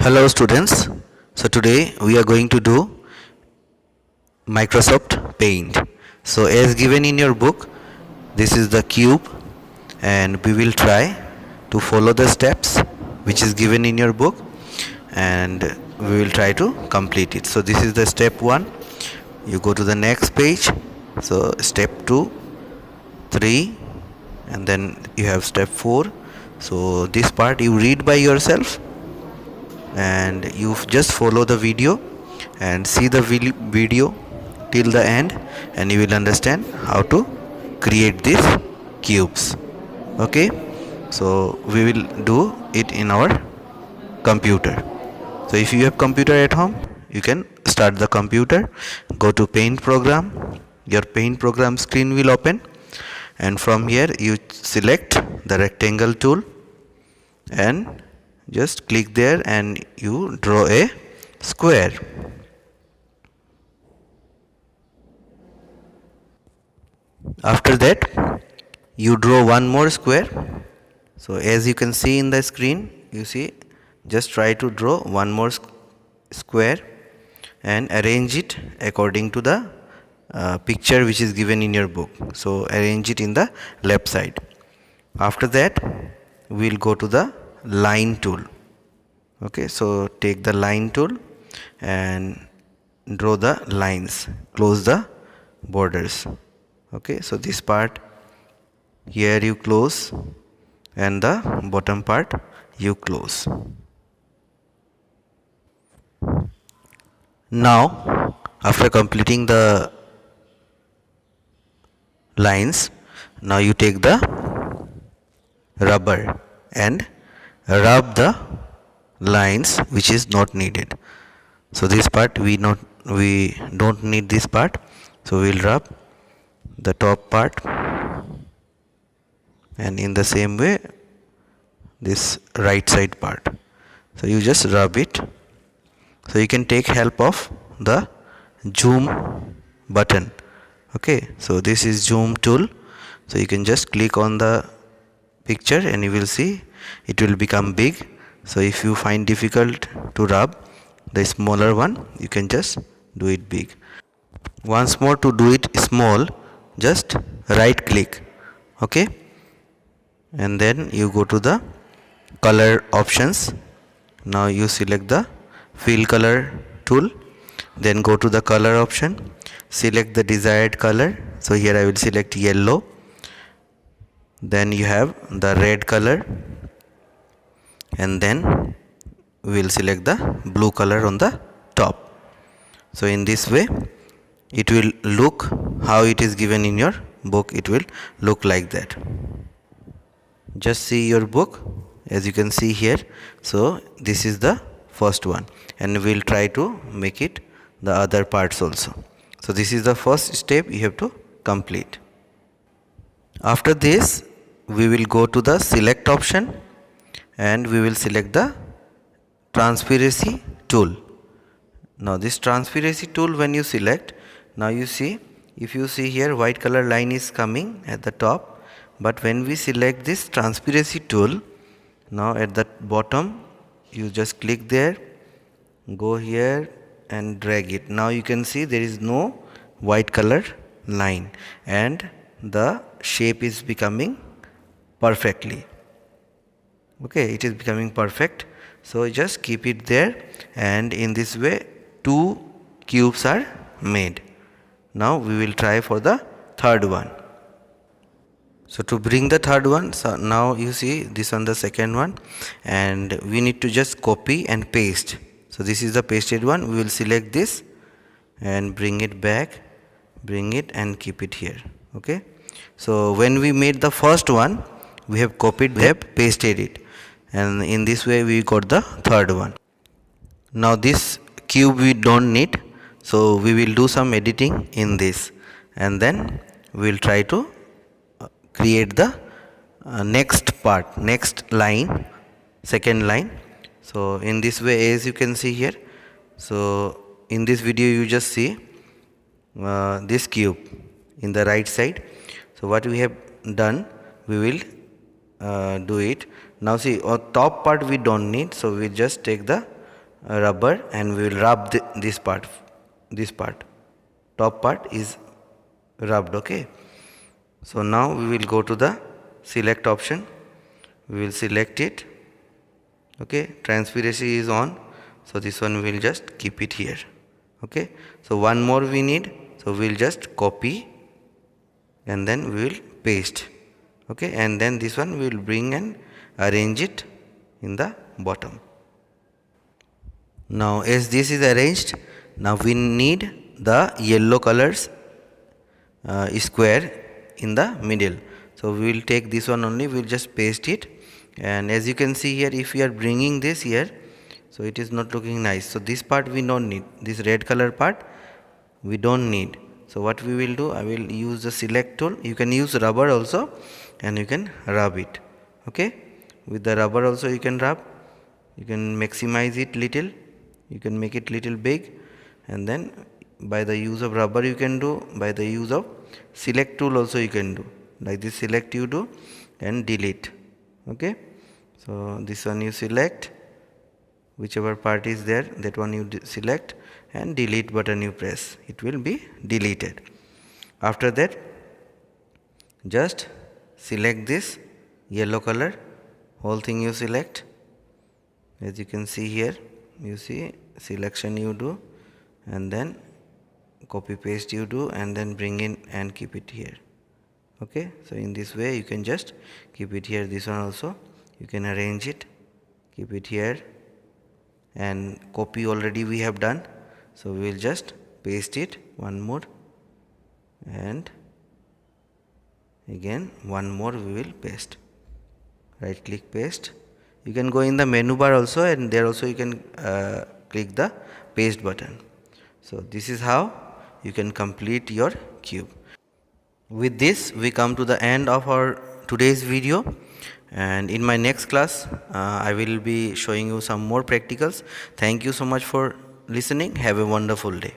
Hello students. So today we are going to do Microsoft Paint. So as given in your book, this is the cube and we will try to follow the steps which is given in your book and we will try to complete it. So this is the step 1. You go to the next page. So step 2, 3 and then you have step 4. So this part you read by yourself and you just follow the video and see the video till the end and you will understand how to create these cubes. Okay, so we will do it in our computer. So if you have computer at home, you can start the computer, go to paint program, your paint program screen will open and from here you select the rectangle tool and just click there and you draw a square. After that you draw one more square. So as you can see in the screen, you see, just try to draw one more square and arrange it according to the picture which is given in your book. So arrange it in the left side. After that we will go to the line tool. Okay, so take the line tool and draw the lines, close the borders. Okay, so this part here you close and the bottom part you close. Now after completing the lines, now you take the rubber and rub the lines which is not needed. So this part we don't need this part, so we'll rub the top part and in the same way this right side part. So you just rub it. So you can take help of the zoom button. Okay, so this is zoom tool. So you can just click on the picture and you will see it will become big. So if you find difficult to rub the smaller one, you can just do it big. Once more, to do it small, just right click. Okay, and then you go to the color options. Now you select the fill color tool, then go to the color option, select the desired color. So here I will select yellow. Then you have the red color and then we will select the blue color on the top. So in this way it will look how it is given in your book. It will look like that. Just see your book as you can see here. So this is the first one and we will try to make it the other parts also. So this is the first step you have to complete. After this we will go to the select option and we will select the transparency tool. Now this transparency tool, when you select, now you see, if you see here, white color line is coming at the top, but when we select this transparency tool, now at the bottom you just click there, go here and drag it. Now you can see there is no white color line and the shape is becoming perfectly. Okay, it is becoming perfect. So just keep it there and in this way 2 cubes are made. Now we will try for the third one. So to bring the third one, so now you see this on the second one and we need to just copy and paste. So this is the pasted one. We will select this and bring it back, bring it and keep it here. Okay, so when we made the first one, we have copied, we have pasted it, and in this way we got the third one. Now this cube we don't need, so we will do some editing in this and then we will try to create the next part, next line, second line. So in this way, as you can see here, so in this video you just see this cube in the right side. So what we have done, we will do it. Now see, our top part we don't need, so we just take the rubber and we will rub this part. This part, top part is rubbed. Okay. So now we will go to the select option. We will select it. Okay, transparency is on, so this one we will just keep it here. Okay, so one more we need, so we will just copy and then we will paste. Okay, and then this one we will bring and arrange it in the bottom. Now as this is arranged, now we need the yellow colors square in the middle. So we will take this one only, we will just paste it, and as you can see here, if we are bringing this here, so it is not looking nice. So this part we don't need, this red color part we don't need. So what we will do, I will use the select tool. You can use rubber also and you can rub it. Okay, with the rubber also you can rub, you can maximize it little, you can make it little big, and then by the use of rubber you can do, by the use of select tool also you can do, like this select you do and delete. Okay, so this one you select, whichever part is there, that one you select, and delete button you press, it will be deleted. After that, just select this yellow color, whole thing you select. As you can see here, you see selection you do and then copy paste you do and then bring in and keep it here. Okay, so in this way you can just keep it here. This one also you can arrange it, keep it here, and copy already we have done, so we will just paste it one more and again one more we will paste. Right click paste. You can go in the menu bar also, and there also you can click the paste button. So this is how you can complete your cube. With this we come to the end of our today's video, and in my next class I will be showing you some more practicals. Thank you so much for listening. Have a wonderful day.